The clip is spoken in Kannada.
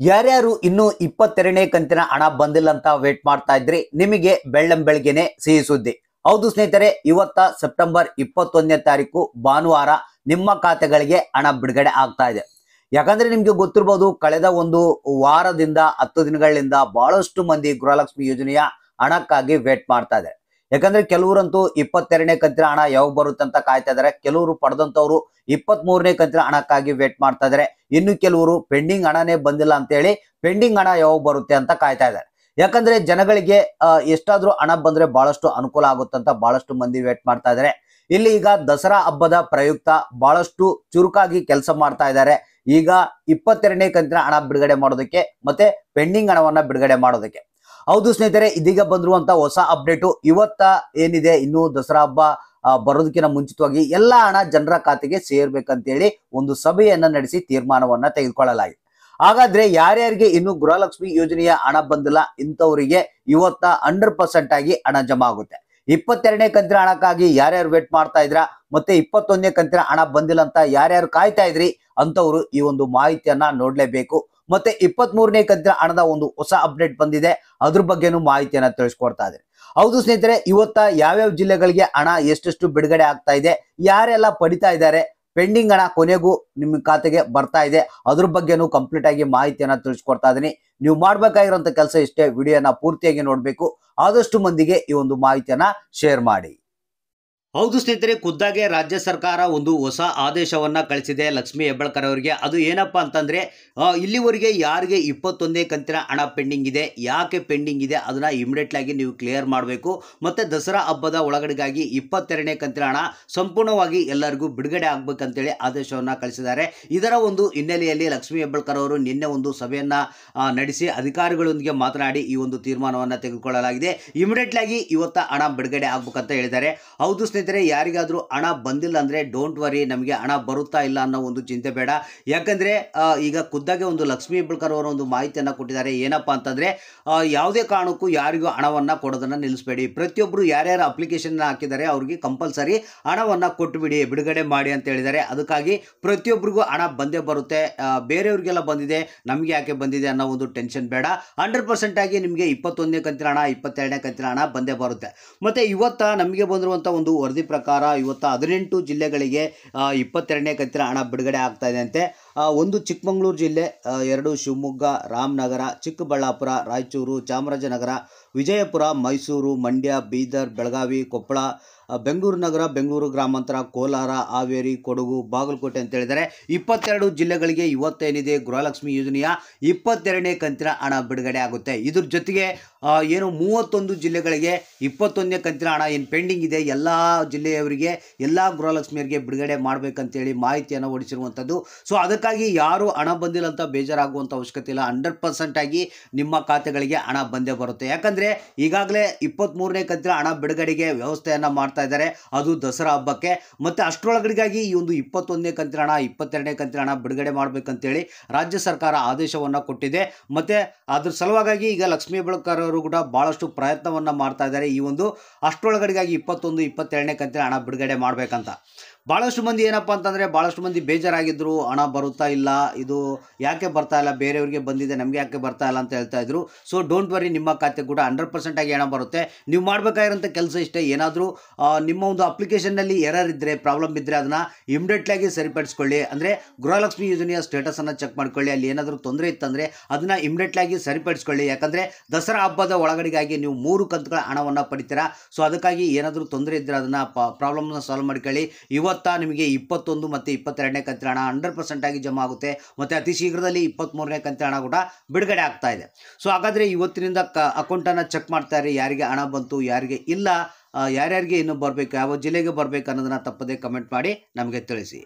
ಯಾರ್ಯಾರು ಇನ್ನೂ 22ನೇ ಕಂತಿನ ಹಣ ಬಂದಿಲ್ಲ ಅಂತ ವೇಟ್ ಮಾಡ್ತಾ ಇದ್ರಿ, ನಿಮಗೆ ಬೆಳ್ಳಂಬೆಳಗ್ಗೆನೆ ಸಿಹಿ ಸುದ್ದಿ. ಹೌದು ಸ್ನೇಹಿತರೆ, ಇವತ್ತ ಸೆಪ್ಟೆಂಬರ್ 21ನೇ ತಾರೀಕು ಭಾನುವಾರ ನಿಮ್ಮ ಖಾತೆಗಳಿಗೆ ಹಣ ಬಿಡುಗಡೆ ಆಗ್ತಾ ಇದೆ. ಯಾಕಂದ್ರೆ ನಿಮ್ಗೆ ಗೊತ್ತಿರಬಹುದು, ಕಳೆದ ಒಂದು ವಾರದಿಂದ 10 ದಿನಗಳಿಂದ ಬಹಳಷ್ಟು ಮಂದಿ ಗೃಹಲಕ್ಷ್ಮಿ ಯೋಜನೆಯ ಹಣಕ್ಕಾಗಿ ವೇಟ್ ಮಾಡ್ತಾ ಇದ್ದಾರೆ. ಯಾಕಂದ್ರೆ ಕೆಲವರಂತೂ 22ನೇ ಕಂತಿನ ಹಣ ಯಾವಾಗ ಬರುತ್ತೆ ಅಂತ ಕಾಯ್ತಾ ಇದಾರೆ. ಕೆಲವರು ಪಡೆದಂತವ್ರು 23ನೇ ಕಂತಿನ ಹಣಕ್ಕಾಗಿ ವೇಟ್ ಮಾಡ್ತಾ ಇದಾರೆ. ಇನ್ನು ಕೆಲವರು ಪೆಂಡಿಂಗ್ ಹಣನೇ ಬಂದಿಲ್ಲ ಅಂತ ಹೇಳಿ ಪೆಂಡಿಂಗ್ ಹಣ ಯಾವಾಗ ಬರುತ್ತೆ ಅಂತ ಕಾಯ್ತಾ ಇದ್ದಾರೆ. ಯಾಕಂದ್ರೆ ಜನಗಳಿಗೆ ಎಷ್ಟಾದ್ರೂ ಹಣ ಬಂದ್ರೆ ಬಹಳಷ್ಟು ಅನುಕೂಲ ಆಗುತ್ತೆ ಅಂತ ಬಹಳಷ್ಟು ಮಂದಿ ವೇಟ್ ಮಾಡ್ತಾ ಇದ್ದಾರೆ. ಇಲ್ಲಿ ಈಗ ದಸರಾ ಹಬ್ಬದ ಪ್ರಯುಕ್ತ ಬಹಳಷ್ಟು ಚುರುಕಾಗಿ ಕೆಲಸ ಮಾಡ್ತಾ ಇದ್ದಾರೆ. ಈಗ 22ನೇ ಕಂತಿನ ಹಣ ಬಿಡುಗಡೆ ಮಾಡೋದಕ್ಕೆ ಮತ್ತೆ ಪೆಂಡಿಂಗ್ ಹಣವನ್ನ ಬಿಡುಗಡೆ ಮಾಡೋದಕ್ಕೆ. ಹೌದು ಸ್ನೇಹಿತರೆ, ಇದೀಗ ಬಂದಿರುವಂತ ಹೊಸ ಅಪ್ಡೇಟು. ಇವತ್ತ ಏನಿದೆ, ಇನ್ನು ದಸರಾ ಹಬ್ಬ ಬರೋದಕ್ಕಿಂತ ಮುಂಚಿತವಾಗಿ ಎಲ್ಲಾ ಹಣ ಜನರ ಖಾತೆಗೆ ಸೇರ್ಬೇಕಂತೇಳಿ ಒಂದು ಸಭೆಯನ್ನ ನಡೆಸಿ ತೀರ್ಮಾನವನ್ನ ತೆಗೆದುಕೊಳ್ಳಲಾಗಿದೆ. ಹಾಗಾದ್ರೆ ಯಾರ್ಯಾರಿಗೆ ಇನ್ನು ಗೃಹಲಕ್ಷ್ಮಿ ಯೋಜನೆಯ ಹಣ ಬಂದಿಲ್ಲ, ಇಂಥವರಿಗೆ ಇವತ್ತ 100% ಆಗಿ ಹಣ ಜಮಾ ಆಗುತ್ತೆ. 22ನೇ ಕಂತಿನ ಹಣಕ್ಕಾಗಿ ಯಾರ್ಯಾರು ವೇಟ್ ಮಾಡ್ತಾ ಇದ್ರ, ಮತ್ತೆ 21ನೇ ಕಂತಿನ ಹಣ ಬಂದಿಲ್ಲ ಅಂತ ಯಾರ್ಯಾರು ಕಾಯ್ತಾ ಇದ್ರಿ ಅಂತವ್ರು ಈ ಒಂದು ಮಾಹಿತಿಯನ್ನ ನೋಡ್ಲೇಬೇಕು. ಮತ್ತೆ 23ನೇ ಕಂತಿನ ಹಣದ ಒಂದು ಹೊಸ ಅಪ್ಡೇಟ್ ಬಂದಿದೆ, ಅದ್ರ ಬಗ್ಗೆನೂ ಮಾಹಿತಿಯನ್ನ ತಿಳಿಸ್ಕೊಡ್ತಾ ಇದ್ದಾರೆ. ಹೌದು ಸ್ನೇಹಿತರೆ, ಇವತ್ತ ಯಾವ್ಯಾವ ಜಿಲ್ಲೆಗಳಿಗೆ ಹಣ ಎಷ್ಟೆಷ್ಟು ಬಿಡುಗಡೆ ಆಗ್ತಾ ಇದೆ, ಯಾರೆಲ್ಲ ಪಡಿತಾ ಇದ್ದಾರೆ, ಪೆಂಡಿಂಗ್ ಹಣ ಕೊನೆಗೂ ನಿಮ್ಮ ಖಾತೆಗೆ ಬರ್ತಾ ಇದೆ, ಅದ್ರ ಬಗ್ಗೆನೂ ಕಂಪ್ಲೀಟ್ ಆಗಿ ಮಾಹಿತಿಯನ್ನ ತಿಳಿಸ್ಕೊಡ್ತಾ ಇದೀನಿ. ನೀವು ಮಾಡ್ಬೇಕಾಗಿರೋಂಥ ಕೆಲಸ ಇಷ್ಟೇ, ವಿಡಿಯೋನ ಪೂರ್ತಿಯಾಗಿ ನೋಡ್ಬೇಕು. ಆದಷ್ಟು ಮಂದಿಗೆ ಈ ಒಂದು ಮಾಹಿತಿಯನ್ನ ಶೇರ್ ಮಾಡಿ. ಹೌದು ಸ್ನೇಹಿತರೆ, ಖುದ್ದಾಗೆ ರಾಜ್ಯ ಸರ್ಕಾರ ಒಂದು ಹೊಸ ಆದೇಶವನ್ನ ಕಳಿಸಿದೆ ಲಕ್ಷ್ಮೀ ಹೆಬ್ಬಾಳ್ಕರ್ ಅವರಿಗೆ. ಅದು ಏನಪ್ಪಾ ಅಂತಂದ್ರೆ, ಇಲ್ಲಿವರೆಗೆ ಯಾರಿಗೆ 21ನೇ ಕಂತಿನ ಹಣ ಪೆಂಡಿಂಗ್ ಇದೆ, ಯಾಕೆ ಪೆಂಡಿಂಗ್ ಇದೆ ಅದನ್ನ ಇಮಿಡಿಯೇಟ್ ಆಗಿ ನೀವು ಕ್ಲಿಯರ್ ಮಾಡಬೇಕು. ಮತ್ತೆ ದಸರಾ ಹಬ್ಬದ ಒಳಗಡೆಗಾಗಿ 22ನೇ ಕಂತಿನ ಹಣ ಸಂಪೂರ್ಣವಾಗಿ ಎಲ್ಲರಿಗೂ ಬಿಡುಗಡೆ ಆಗ್ಬೇಕಂತೇಳಿ ಆದೇಶವನ್ನ ಕಳಿಸಿದ್ದಾರೆ. ಇದರ ಒಂದು ಹಿನ್ನೆಲೆಯಲ್ಲಿ ಲಕ್ಷ್ಮೀ ಹೆಬ್ಬಾಳ್ಕರ್ ಅವರು ನಿನ್ನೆ ಒಂದು ಸಭೆಯನ್ನ ನಡೆಸಿ ಅಧಿಕಾರಿಗಳೊಂದಿಗೆ ಮಾತನಾಡಿ ಈ ಒಂದು ತೀರ್ಮಾನವನ್ನ ತೆಗೆದುಕೊಳ್ಳಲಾಗಿದೆ. ಇಮಿಡಿಯೇಟ್ ಆಗಿ ಇವತ್ತ ಹಣ ಬಿಡುಗಡೆ ಆಗ್ಬೇಕಂತ ಹೇಳಿದ್ದಾರೆ. ಹೌದು ಸ್ನೇಹಿತರೆ, ಯಾರಿಗಾದ್ರೂ ಹಣ ಬಂದಿಲ್ಲ ಅಂದ್ರೆ ಡೋಂಟ್ ವರಿ, ನಮಗೆ ಹಣ ಬರುತ್ತಾ ಇಲ್ಲ ಅನ್ನೋ ಒಂದು ಚಿಂತೆ ಬೇಡ. ಯಾಕಂದ್ರೆ ಈಗ ಖುದ್ದಾಗೆ ಒಂದು ಲಕ್ಷ್ಮೀ ಹೆಬ್ಬಾಳ್ಕರ್ ಅವರು ಒಂದು ಮಾಹಿತಿಯನ್ನ ಕೊಟ್ಟಿದ್ದಾರೆ. ಏನಪ್ಪಾ ಅಂತಂದ್ರೆ, ಯಾವುದೇ ಕಾರಣಕ್ಕೂ ಯಾರಿಗೂ ಹಣವನ್ನ ಕೊಡೋದನ್ನ ನಿಲ್ಲಿಸಬೇಡಿ. ಪ್ರತಿಯೊಬ್ಬರು ಯಾರ್ಯಾರು ಅಪ್ಲಿಕೇಶನ್ ಹಾಕಿದ್ದಾರೆ ಅವ್ರಿಗೆ ಕಂಪಲ್ಸರಿ ಹಣವನ್ನ ಕೊಟ್ಟು ಬಿಡಿ, ಬಿಡುಗಡೆ ಮಾಡಿ ಅಂತ ಹೇಳಿದ್ದಾರೆ. ಅದಕ್ಕಾಗಿ ಪ್ರತಿಯೊಬ್ಬರಿಗೂ ಹಣ ಬಂದೇ ಬರುತ್ತೆ. ಬೇರೆಯವ್ರಿಗೆಲ್ಲ ಬಂದಿದೆ, ನಮ್ಗೆ ಯಾಕೆ ಬಂದಿದೆ ಅನ್ನೋ ಒಂದು ಟೆನ್ಷನ್ ಬೇಡ. 100% ಆಗಿ ನಿಮಗೆ 21ನೇ ಕಂತಿನ ಹಣ, 22ನೇ ಕಂತಿನ ಹಣ ಬಂದೇ ಬರುತ್ತೆ. ಮತ್ತೆ ಇವತ್ತ ನಮಗೆ ಬಂದಿರುವಂತ ಒಂದು ವರದಿ ಪ್ರಕಾರ ಇವತ್ತು 18 ಜಿಲ್ಲೆಗಳಿಗೆ 22ನೇ ಕಂತಿನ ಹಣ ಬಿಡುಗಡೆ ಆಗ್ತಾ ಇದೆ ಅಂತೆ. ಒಂದು ಚಿಕ್ಕಮಗಳೂರು ಜಿಲ್ಲೆ, 2 ಶಿವಮೊಗ್ಗ, ರಾಮನಗರ, ಚಿಕ್ಕಬಳ್ಳಾಪುರ, ರಾಯಚೂರು, ಚಾಮರಾಜನಗರ, ವಿಜಯಪುರ, ಮೈಸೂರು, ಮಂಡ್ಯ, ಬೀದರ್, ಬೆಳಗಾವಿ, ಕೊಪ್ಪಳ, ಬೆಂಗಳೂರು ನಗರ, ಬೆಂಗಳೂರು ಗ್ರಾಮಾಂತರ, ಕೋಲಾರ, ಹಾವೇರಿ, ಕೊಡಗು, ಬಾಗಲಕೋಟೆ ಅಂತ ಹೇಳಿದರೆ 22 ಜಿಲ್ಲೆಗಳಿಗೆ ಇವತ್ತೇನಿದೆ ಗೃಹಲಕ್ಷ್ಮಿ ಯೋಜನೆಯ 22ನೇ ಕಂತಿನ ಹಣ ಬಿಡುಗಡೆ ಆಗುತ್ತೆ. ಇದ್ರ ಜೊತೆಗೆ ಏನು 31 ಜಿಲ್ಲೆಗಳಿಗೆ 21ನೇ ಕಂತಿನ ಹಣ ಏನು ಪೆಂಡಿಂಗ್ ಇದೆ, ಎಲ್ಲ ಜಿಲ್ಲೆಯವರಿಗೆ, ಎಲ್ಲ ಗೃಹಲಕ್ಷ್ಮಿಯರಿಗೆ ಬಿಡುಗಡೆ ಮಾಡಬೇಕಂತೇಳಿ ಮಾಹಿತಿಯನ್ನು ಹೊಡಿಸಿರುವಂಥದ್ದು. ಸೊ ಅದಕ್ಕಾಗಿ ಯಾರು ಹಣ ಬಂದಿಲ್ಲ ಅಂತ ಬೇಜಾರಾಗುವಂಥ ಅವಶ್ಯಕತೆ ಇಲ್ಲ. 100% ಆಗಿ ನಿಮ್ಮ ಖಾತೆಗಳಿಗೆ ಹಣ ಬಂದೇ ಬರುತ್ತೆ. ಯಾಕಂದರೆ ಈಗಾಗಲೇ 23ನೇ ಕಂತಿನ ಹಣ ಬಿಡುಗಡೆಗೆ ವ್ಯವಸ್ಥೆಯನ್ನು ಮಾಡ್ತಾ ಇದ್ದಾರೆ, ಅದು ದಸರಾ ಹಬ್ಬಕ್ಕೆ. ಮತ್ತು ಅಷ್ಟರೊಳಗಡೆಗಾಗಿ ಈ ಒಂದು 21ನೇ ಕಂತಿನ ಹಣ, 22ನೇ ಕಂತಿನ ಹಣ ಬಿಡುಗಡೆ ಮಾಡಬೇಕಂತೇಳಿ ರಾಜ್ಯ ಸರ್ಕಾರ ಆದೇಶವನ್ನು ಕೊಟ್ಟಿದೆ. ಮತ್ತು ಅದ್ರ ಸಲುವಾಗಿ ಈಗ ಲಕ್ಷ್ಮೀ ಹೆಬ್ಬಾಳ್ಕರ್ ಅವರು ಕೂಡ ಭಾಳಷ್ಟು ಪ್ರಯತ್ನವನ್ನು ಮಾಡ್ತಾ ಇದ್ದಾರೆ. ಈ ಒಂದು ಅಷ್ಟರೊಳಗಡೆಗಾಗಿ 21, 22ನೇ ಕಂತಿನ ಹಣ ಬಿಡುಗಡೆ ಮಾಡಬೇಕಂತ. ಭಾಳಷ್ಟು ಮಂದಿ ಏನಪ್ಪ ಅಂತಂದರೆ, ಭಾಳಷ್ಟು ಮಂದಿ ಬೇಜಾರಾಗಿದ್ದರು, ಹಣ ಬರುತ್ತಾ ಇಲ್ಲ, ಇದು ಯಾಕೆ ಬರ್ತಾ ಇಲ್ಲ, ಬೇರೆಯವ್ರಿಗೆ ಬಂದಿದೆ ನಮಗೆ ಯಾಕೆ ಬರ್ತಾ ಇಲ್ಲ ಅಂತ ಹೇಳ್ತಾ ಇದ್ರು. ಸೊ ಡೋಂಟ್ ವರಿ, ನಿಮ್ಮ ಖಾತೆ ಕೂಡ 100% ಆಗಿ ಹಣ ಬರುತ್ತೆ. ನೀವು ಮಾಡಬೇಕಾಗಿರೋಂಥ ಕೆಲಸ ಇಷ್ಟೇ, ಏನಾದರೂ ನಿಮ್ಮ ಒಂದು ಅಪ್ಲಿಕೇಶನ್ನಲ್ಲಿ ಎರರ್ ಇದ್ದರೆ, ಪ್ರಾಬ್ಲಮ್ ಇದ್ದರೆ ಅದನ್ನು ಇಮಿಡಿಯೇಟ್ಲಾಗಿ ಸರಿಪಡಿಸ್ಕೊಳ್ಳಿ. ಅಂದರೆ ಗೃಹಲಕ್ಷ್ಮಿ ಯೋಜನೆಯ ಸ್ಟೇಟಸನ್ನು ಚೆಕ್ ಮಾಡ್ಕೊಳ್ಳಿ. ಅಲ್ಲಿ ಏನಾದರೂ ತೊಂದರೆ ಇತ್ತಂದರೆ ಅದನ್ನು ಇಮಿಡಿಯೇಟ್ಲಾಗಿ ಸರಿಪಡಿಸ್ಕೊಳ್ಳಿ. ಯಾಕಂದರೆ ದಸರಾ ಹಬ್ಬದ ಒಳಗಡೆಗಾಗಿ ನೀವು 3 ಕಂತುಗಳ ಹಣವನ್ನು ಪಡಿತೀರಾ. ಸೊ ಅದಕ್ಕಾಗಿ ಏನಾದರೂ ತೊಂದರೆ ಇದ್ದರೆ ಅದನ್ನು ಪ್ರಾಬ್ಲಮ್ನ ಸಾಲ್ವ್ ಮಾಡ್ಕೊಳ್ಳಿ. ಇವತ್ತ ನಿಮಗೆ 21 ಮತ್ತು 22ನೇ ಕಂತಿನ ಹಣ 100% ಆಗಿ ಜಮಾ ಆಗುತ್ತೆ. ಮತ್ತು ಅತಿ ಶೀಘ್ರದಲ್ಲಿ 23ನೇ ಕಂತಿನ ಹಣ ಕೂಡ ಬಿಡುಗಡೆ ಆಗ್ತಾ ಇದೆ. ಸೊ ಹಾಗಾದರೆ ಇವತ್ತಿನಿಂದ ಅಕೌಂಟನ್ನು ಚೆಕ್ ಮಾಡ್ತಾ ಇರಿ, ಯಾರಿಗೆ ಹಣ ಬಂತು, ಯಾರಿಗೆ ಇಲ್ಲ, ಯಾರ್ಯಾರಿಗೆ ಇನ್ನೂ ಬರಬೇಕು, ಯಾವ ಜಿಲ್ಲೆಗೆ ಬರಬೇಕು ಅನ್ನೋದನ್ನು ತಪ್ಪದೇ ಕಮೆಂಟ್ ಮಾಡಿ ನಮಗೆ ತಿಳಿಸಿ.